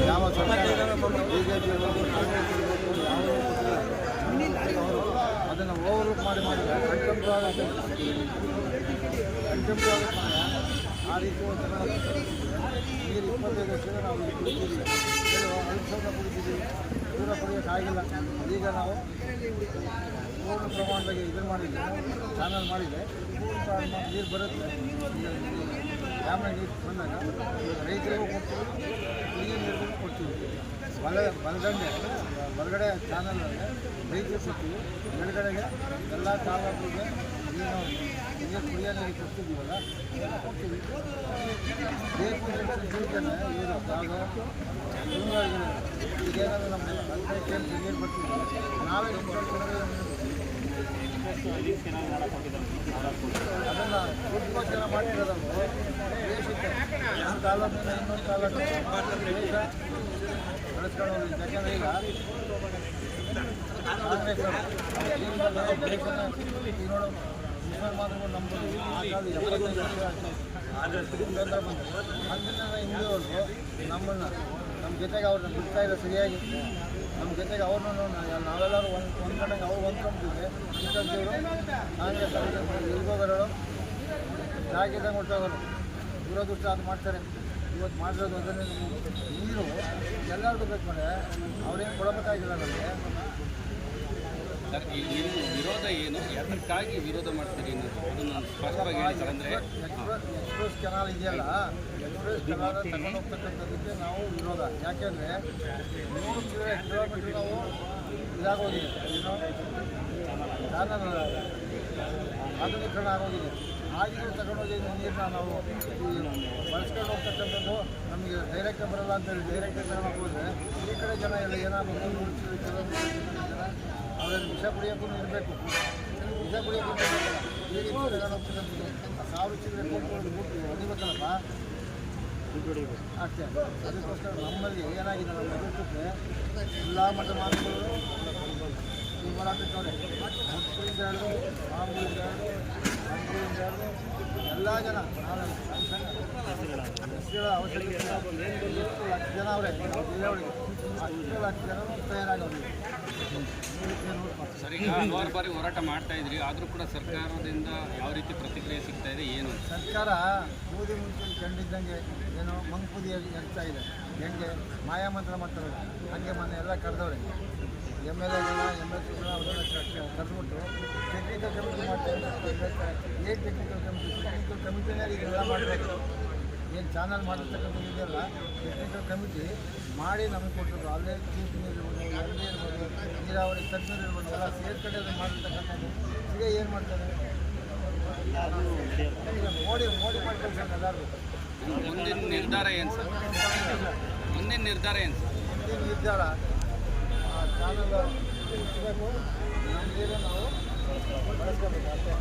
ಯಾವ ಸರ್ಕಾರ ಬಿಜೆಪಿ ಇರ್ಬೋದು ಕಾಂಗ್ರೆಸ್ ಇರ್ಬೋದು ಅವರು ಅದನ್ನು ಓವರ್ಲುಕ್ ಮಾಡಿ ಕಂಟೆಂಪ್ಟ್ ಆಗುತ್ತೆ ಆ ರೀತಿ ಒಂದು ನೀರು 25 ವರ್ಷದಿಂದ ನಾವು ಕುಡಿತೀವಿ, ಅಲ್ಪಸಂಖ್ಯಾತ ಕುಡಿತೀವಿ, ದೂರ ಕುಡಿಯೋಕ್ಕಾಗಿಲ್ಲ. ಈಗ ನಾವು ಪೂರ್ಣ ಪ್ರಮಾಣದಾಗಿ ಇದನ್ನು ಮಾಡಿದ್ದೆ, ಚಾನಲ್ ಮಾಡಿದೆ, ಪೂರ್ಣ ಪ್ರಮಾಣ ನೀರು ಬರುತ್ತೆ. ಡ್ಯಾಮ್ನ ನೀರು ಬಂದಾಗ ರೈತರಿಗೂ ಕೊಡ್ತೀವಿ, ಕುಡಿಯೋ ನೀರಿಗೂ ಕೊಡ್ತೀವಿ. ಬಲಗಡೆ ಚಾನಲ್ನಲ್ಲಿ ರೈತರು ಕೊಡ್ತೀವಿ, ಎಡಗಡೆಗೆ ಎಲ್ಲ ತಾಲೂಕಿಗೆ ನೀರು ಕುಡಿಯೋ ನೀರು ಕೊಡ್ತಿದ್ದೀವಲ್ಲ ಅದೆಲ್ಲ ಕೊಡ್ತೀವಿ. ಬೇಕು ಜೀವಿತಾನೆ ನೀರು ಯಾವುದೋ ಈಗೇನಾದರೂ ನಮ್ಮ 15 ಕೆಂಪು ನೀರು ಬರ್ತಿದ್ವಿ, ನಾವೇ ಅದನ್ನು ದುಡ್ಡುಗೋಸ್ಕರ ಮಾಡ್ತಿರೋದನ್ನು ದೇಶಕ್ಕೆ ಒಂದು ತಾಲೂಕಿನ ಇನ್ನೊಂದು ತಾಲೂಕು ದೇಶ ಬೆಳೆಸ್ಕೊಂಡು ಹೋಗಿ. ಯಾಕೆಂದರೆ ಈಗ ಕಾಂಗ್ರೆಸ್ ದೇಶನ ಈಗ ನೋಡೋ ಮುಸಲ್ಮಾನರು ನಂಬೋದು ಆ ಕಾಲ 75 ವರ್ಷ ತೊಂದರೆ ಬಂದರು. ಅದರಿಂದ ಹಿಂದೂರು ನಮ್ಮ ಜೊತೆಗೆ ಅವ್ರನ್ನ ಬಿಡ್ತಾ ಇಲ್ಲ ಸರಿಯಾಗಿ. ನಮ್ಮ ಜೊತೆಗೆ ಅವ್ರನ್ನೂ ನಾವೆಲ್ಲರೂ ಒಂದು ಕಡೆಗೆ ಅವ್ರು ಹೊಂದ್ಕೊಂಡ್ಬಿಟ್ಟಿದೆ. ಇಂಥದ್ದೇವರು ಕಾಂಗ್ರೆಸ್ ಎಲ್ಗೋಗರು ಜಾಗಿದಂಗೆ ಹೊಟ್ಟೋಗೋರು ದುರದೃಷ್ಟ ಅದು ಮಾಡ್ತಾರೆ. ಇವತ್ತು ಮಾಡಿರೋದು ಅದನ್ನೇ ನೀರು ಎಲ್ಲರಿಗೂ ಬೇಕು ಅಂದರೆ ಅವ್ರೇನು ಕೊಡಬೇಕಾಗಿಲ್ಲ ನಮಗೆ. ಸರ್, ನೀವು ವಿರೋಧ ಏನು, ಯಾತಕ್ಕಾಗಿ ವಿರೋಧ ಮಾಡ್ತೀರಿ ಅದನ್ನು ಸ್ಪಷ್ಟವಾಗಿ ಹೇಳ್ತಾರೆ. ಅಂದರೆ ಎಕ್ಸ್ಪ್ರೆಸ್ ಕೆನಾಲ್ ಇದೆಯಲ್ಲ, ಎಕ್ಸ್ಪ್ರೆಸ್ ಕೆನಾಲ್ ತಗೊಂಡು ಹೋಗ್ತಕ್ಕಂಥದ್ದಕ್ಕೆ ನಾವು ವಿರೋಧ. ಯಾಕೆಂದರೆ 100 ಕಿಲೋಮೀಟ್ರ್ ನಾವು ಇದಾಗೋಗಿದೆ, ಏನೋ ಚಾನಲ್ ಆಧುನೀಕರಣ ಆಗೋಗಿದೆ. ಆಗಿರೋ ತಗೊಂಡೋಗಿ ನೀರನ್ನ ನಾವು ಬಳಸ್ಕೊಂಡು ಹೋಗ್ತಕ್ಕಂಥದ್ದು ನಮಗೆ ಡೈರೆಕ್ಟ್ ಬರಲ್ಲ ಅಂತೇಳಿ ಡೈರೆಕ್ಟ್ ತಗೊಂಡು ಹೋದರೆ ಈ ಕಡೆ ಜನ ಎಲ್ಲ ಏನಾದರೂ ಜನ ಅವರಲ್ಲಿ ವಿಷ ಕುಡಿಯೋಕ್ಕೂ ಇರಬೇಕು. ವಿಷ ಕುಡಿಯೋಕ್ಕೂ ಈ ರೀತಿ ತಗೊಂಡು ಹೋಗ್ತಕ್ಕಂಥದ್ದು 1000 ಚಿಲ್ಲರೆ ಕೊಟ್ಟು ಹೊಡಿಬೇಕಲ್ಲಪ್ಪ ಅಷ್ಟೇ. ಅದಕ್ಕೋಸ್ಕರ ನಮ್ಮಲ್ಲಿ ಏನಾಗಿದೆ, ನಮ್ಮ ಎದುರಿಸುತ್ತೆ ಎಲ್ಲ ಮಠ ಮಾನವರು ಈ ಹೋರಾಟಕ್ಕವ್ರೆ ಮುಸ್ಲಿಂದ ಹಿಡಿದು ಮಾಮೂಲಿಂದ ಹಿಡಿದು ಎಲ್ಲ ಜನ ಎಸ್ಗಳ ಅವಶ್ಯಕತೆ 7 ಲಕ್ಷ ಜನ ಅವರೇ ಜಿಲ್ಲೆಯೊಳಗೆ 10 ಲಕ್ಷ ಜನ ತಯಾರಾಗವ್ರಿಗೆ. ಸರ್, ಈಗ ಹಲವಾರು ಬಾರಿ ಹೋರಾಟ ಮಾಡ್ತಾ ಇದ್ರಿ, ಆದರೂ ಕೂಡ ಸರ್ಕಾರದಿಂದ ಯಾವ ರೀತಿ ಪ್ರತಿಕ್ರಿಯೆ ಸಿಗ್ತಾ ಇದೆ ಏನು? ಸರ್ಕಾರ ಬೂದಿ ಮುಂಚೆ ಕಂಡಿದ್ದಂಗೆ ಏನೋ ಮಂಕುದಿ ಎರ್ತಾ ಇದೆ. ಹೆಂಗೆ ಮಾಯಾಮಂತ್ರ ಮಾಡ್ತಾರೆ ಹಾಗೆ ಮೊನ್ನೆ ಎಲ್ಲ ಕರೆದವ್ರೆ MLAಗಳ MLCಗಳ ಅವರೆಲ್ಲ ಕರೆದ್ಬಿಟ್ಟು ಟೆಕ್ನಿಕಲ್ ಕಮಿಟಿ ಮಾಡ್ತಾರೆ. ಏನು ಟೆಕ್ನಿಕಲ್ ಕಮಿಟಿನೇ ಇದೆಲ್ಲ ಮಾಡಬೇಕು. ಏನು ಚಾನಲ್ ಮಾಡಿರ್ತಕ್ಕಂಥದ್ದು ಇದೆಯಲ್ಲ ಟೆಕ್ನಿಕಲ್ ಕಮಿಟಿ ಮಾಡಿ ನಮಗೆ ಕೊಟ್ಟರು. ಅಲ್ಲೇ ಚೀಫ್ ಇರ್ಬೋದು, ಎಲ್ಲಿ ಇರ್ಬೋದು, ನೀರಾವರಿ ತಜ್ಞರು ಇರ್ಬೋದು, ಎಲ್ಲ ಸೇರ್ಕಡೆ ಅದು ಮಾಡಿರ್ತಕ್ಕಂಥದ್ದು. ಈಗ ಏನು ಮಾಡ್ತಾರೆ, ಮೋಡಿ ಮಾಡ್ಕೊಳ್ತಾರೆ ಎಲ್ಲರೂ. ಮುಂದಿನ ನಿರ್ಧಾರ ಏನು ಸರ್? ಮುಂದಿನ ನಿರ್ಧಾರ ಏನು ಸರ್? ಮುಂದಿನ ನಿರ್ಧಾರ ಚಾನಲ್ ಮುಚ್ಚಬೇಕು, ನಮ್ಮ ನೀರು ನಾವು ಬಳಸ್ಕೋಬೇಕು ಅಷ್ಟೇ.